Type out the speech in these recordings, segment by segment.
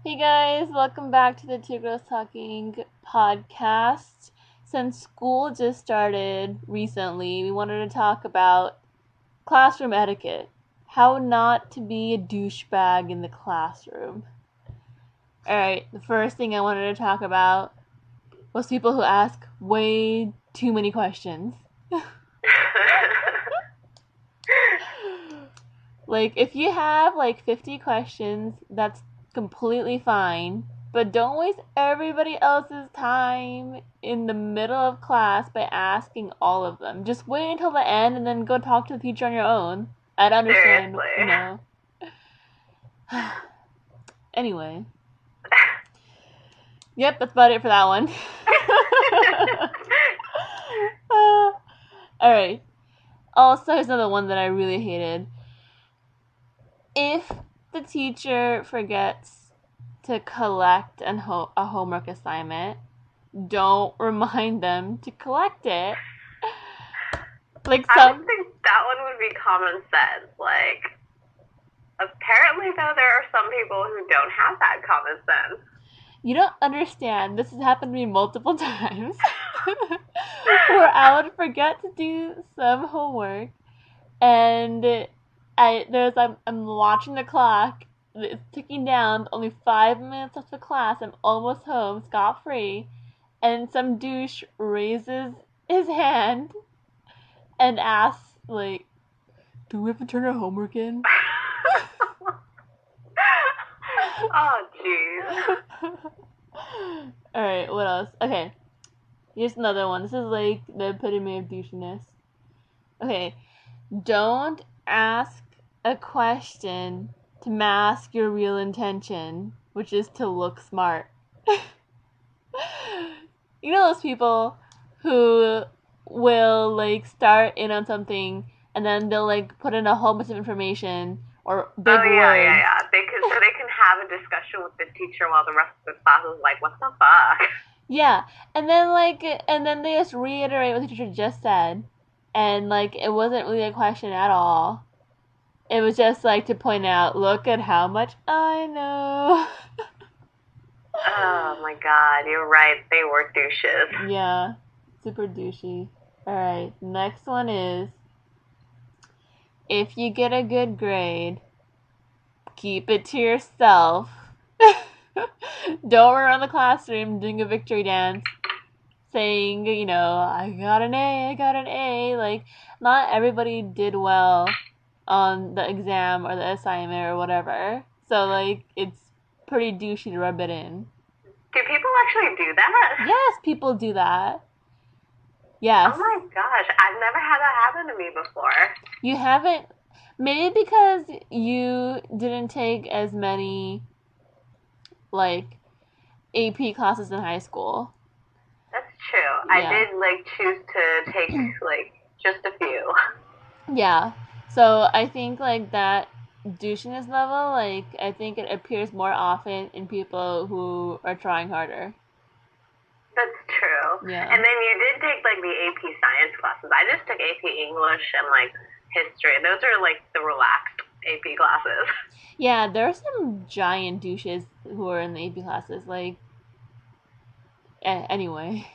Hey guys, welcome back to the Two Girls Talking podcast. Since school just started recently, we wanted to talk about classroom etiquette. How not to be a douchebag in the classroom. Alright, the first thing I wanted to talk about was people who ask way too many questions. Like, if you have like 50 questions, that's completely fine. But don't waste everybody else's time in the middle of class by asking all of them. Just wait until the end and then go talk to the teacher on your own. I'd understand, Seriously. Anyway. Yep, that's about it for that one. Alright. Also, here's another one that I really hated. If the teacher forgets to collect a homework assignment, don't remind them to collect it. Like I would think that one would be common sense. Like, apparently, though, there are some people who don't have that common sense. You don't understand. This has happened to me multiple times. Where I would forget to do some homework, and I'm watching the clock. It's ticking down. Only 5 minutes left of class. I'm almost home, scot free, and some douche raises his hand and asks, like, "Do we have to turn our homework in?" Oh, jeez. Alright, what else? Okay, here's another one. This is like the epitome of douchiness. Okay, don't ask a question to mask your real intention, which is to look smart. You know those people who will like start in on something and then they'll like put in a whole bunch of information or big words. Yeah. They can have a discussion with the teacher while the rest of the class is like, what the fuck? Yeah, and then they just reiterate what the teacher just said, and like it wasn't really a question at all. It was just like to point out, look at how much I know. Oh my god, you're right. They were douches. Yeah, super douchey. Alright, next one is, if you get a good grade, keep it to yourself. Don't run around the classroom doing a victory dance saying, I got an A, I got an A. Like, not everybody did well on the exam or the assignment or whatever. So, like, it's pretty douchey to rub it in. Do people actually do that? Yes, people do that. Yes. Oh my gosh, I've never had that happen to me before. You haven't? Maybe because you didn't take as many, like, AP classes in high school. That's true. I did, like, choose to take, like, just a few. Yeah. So I think, like, that douchiness level, like, I think it appears more often in people who are trying harder. That's true. Yeah. And then you did take, like, the AP science classes. I just took AP English and, like, history. Those are, like, the relaxed AP classes. Yeah, there are some giant douches who are in the AP classes. Like, anyway.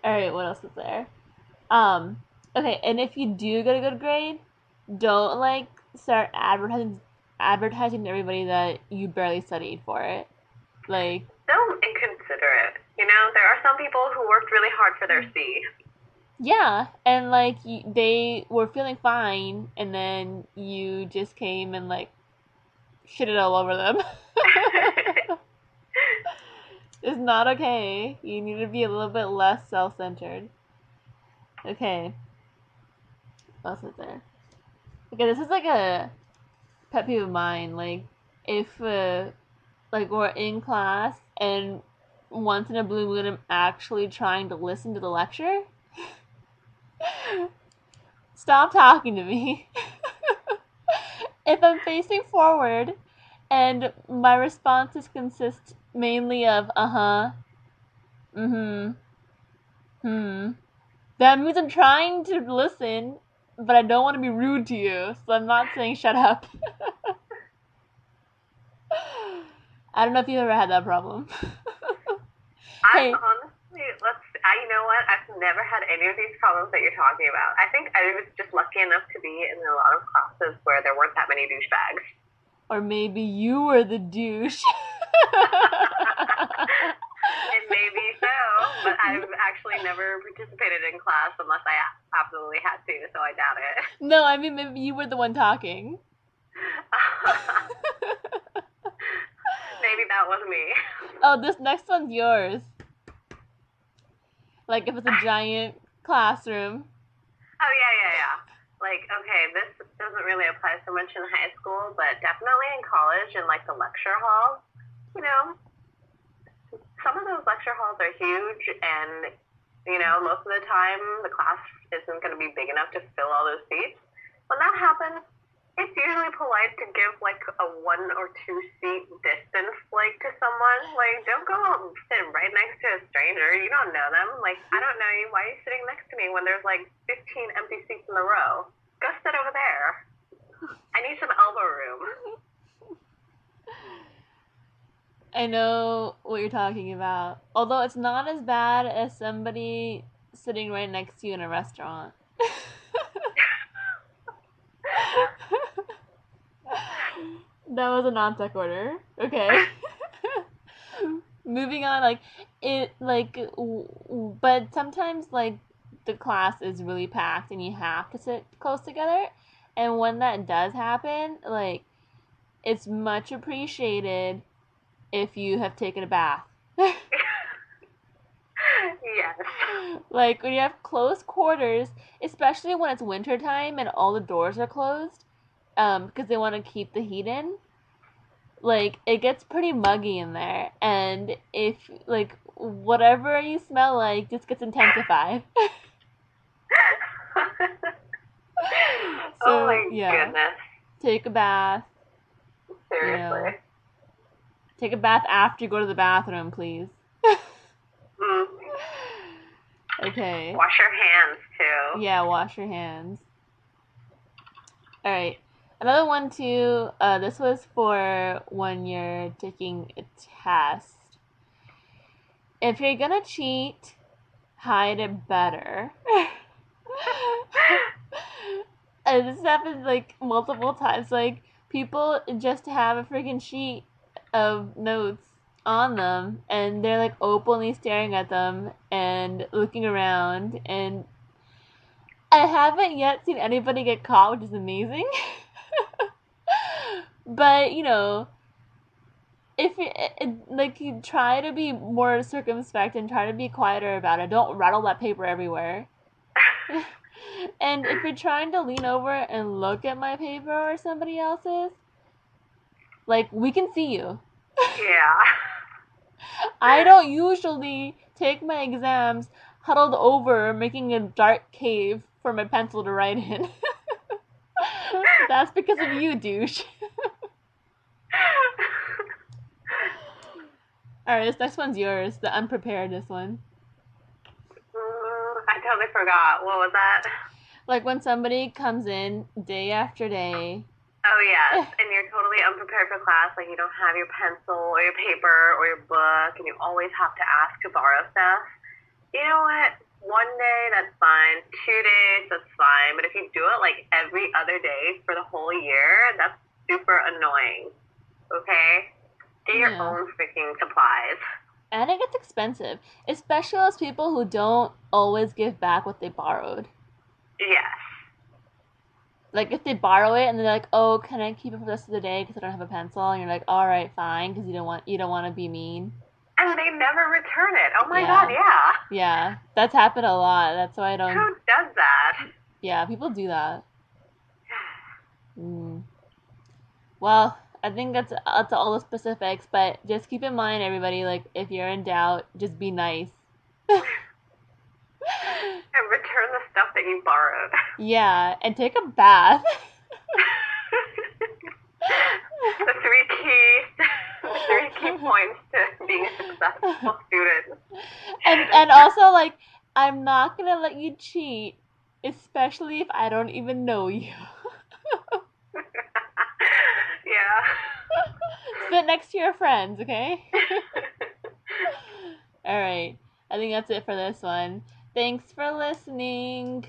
Alright, what else is there? Okay, and if you do get a good grade, don't, like, start advertising to everybody that you barely studied for it. Like, don't inconsiderate. You know, there are some people who worked really hard for their C. Yeah, and like they were feeling fine, and then you just came and like shitted all over them. It's not okay. You need to be a little bit less self-centered. Okay. What else is there? Okay, this is like a pet peeve of mine. Like, if like we're in class and once in a blue moon I'm actually trying to listen to the lecture, stop talking to me. If I'm facing forward and my responses consist mainly of that means I'm trying to listen, but I don't want to be rude to you, so I'm not saying shut up. I don't know if you've ever had that problem. I've Hey, honestly, you know what? I've never had any of these problems that you're talking about. I think I was just lucky enough to be in a lot of classes where there weren't that many douchebags. or maybe you were the douche. It may be so, but I've actually never participated in class unless I absolutely had to, so I doubt it. No, I mean maybe you were the one talking. Maybe that was me. Oh, this next one's yours. Like if it's a giant classroom. Oh, yeah. Like, okay, this doesn't really apply so much in high school, but definitely in college, in like the lecture hall. You know, some of those lecture halls are huge, and most of the time the class isn't going to be big enough to fill all those seats. When that happens, it's usually polite to give like a 1 or 2 seat distance, like to someone. Like, don't go sit right next to a stranger. You don't know them. Like, I don't know you. Why are you sitting next to me when there's like 15 empty seats in a row? Go sit over there. I need some elbow room. I know what you're talking about. Although it's not as bad as somebody sitting right next to you in a restaurant. That was a non sequitur. Okay. Moving on, but sometimes like the class is really packed and you have to sit close together, and when that does happen, like it's much appreciated if you have taken a bath. Yes. Like when you have close quarters, especially when it's wintertime and all the doors are closed, because they want to keep the heat in. Like it gets pretty muggy in there, and if like whatever you smell like just gets intensified. Oh So my yeah, goodness. take a bath. Seriously. Take a bath after you go to the bathroom, please. Mm. Okay. Wash your hands too. Yeah, wash your hands. All right. Another one too. This was for when you're taking a test. If you're gonna cheat, hide it better. And this happens like multiple times. Like people just have a freaking sheet of notes on them, and they're like openly staring at them and looking around. And I haven't yet seen anybody get caught, which is amazing. But if you try to be more circumspect and try to be quieter about it, don't rattle that paper everywhere. And if you're trying to lean over and look at my paper or somebody else's, like we can see you. Yeah. I don't usually take my exams huddled over, making a dark cave for my pencil to write in. That's because of you, douche. Alright, this next one's yours. The unpreparedness one. I totally forgot. What was that? Like when somebody comes in day after day. Oh, yes. And you're totally unprepared for class. Like, you don't have your pencil or your paper or your book, and you always have to ask to borrow stuff. You know what? 1 day, that's fine. 2 days, that's fine. But if you do it, like, every other day for the whole year, that's super annoying. Okay? Get your own freaking supplies. And it gets expensive. Especially those people who don't always give back what they borrowed. Yes. Like, if they borrow it and they're like, oh, can I keep it for the rest of the day because I don't have a pencil? And you're like, all right, fine, because you don't want to be mean. And they never return it. Oh, my God, yeah. Yeah, that's happened a lot. That's why I don't... Who does that? Yeah, people do that. Well, I think that's all the specifics, but just keep in mind, everybody, like, if you're in doubt, just be nice. And return the stuff that you borrowed. Yeah, and take a bath. The three key points to being a successful student. And also, like, I'm not gonna let you cheat, especially if I don't even know you. Yeah. Sit next to your friends, okay? All right. I think that's it for this one. Thanks for listening.